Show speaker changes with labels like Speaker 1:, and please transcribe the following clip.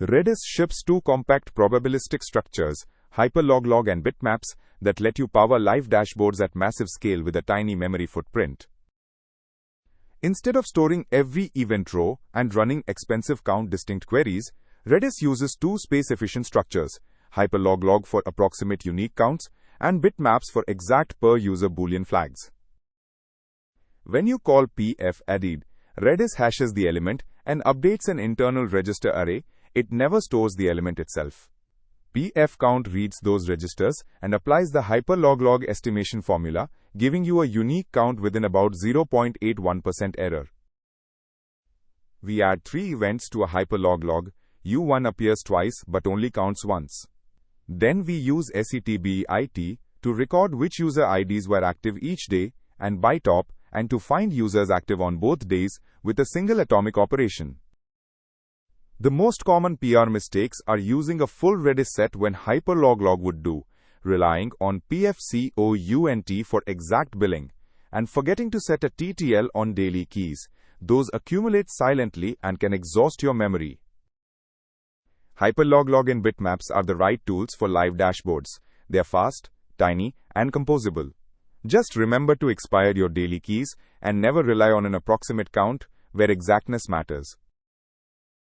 Speaker 1: Redis ships two compact probabilistic structures, HyperLogLog and Bitmaps, that let you power live dashboards at massive scale with a tiny memory footprint. Instead of storing every event row and running expensive count-distinct queries, Redis uses two space-efficient structures, HyperLogLog for approximate unique counts and Bitmaps for exact per-user Boolean flags. When you call PFADD, Redis hashes the element and updates an internal register array. It never stores the element itself. PFCOUNT reads those registers and applies the HyperLogLog estimation formula, giving you a unique count within about 0.81% error. We add 3 events to a HyperLogLog. U1 appears twice but only counts once. Then we use SETBIT to record which user IDs were active each day, and BITOP and to find users active on both days with a single atomic operation. The most common PR mistakes are using a full Redis set when HyperLogLog would do, relying on PFCOUNT for exact billing, and forgetting to set a TTL on daily keys. Those accumulate silently and can exhaust your memory. HyperLogLog and Bitmaps are the right tools for live dashboards. They are fast, tiny, and composable. Just remember to expire your daily keys and never rely on an approximate count where exactness matters.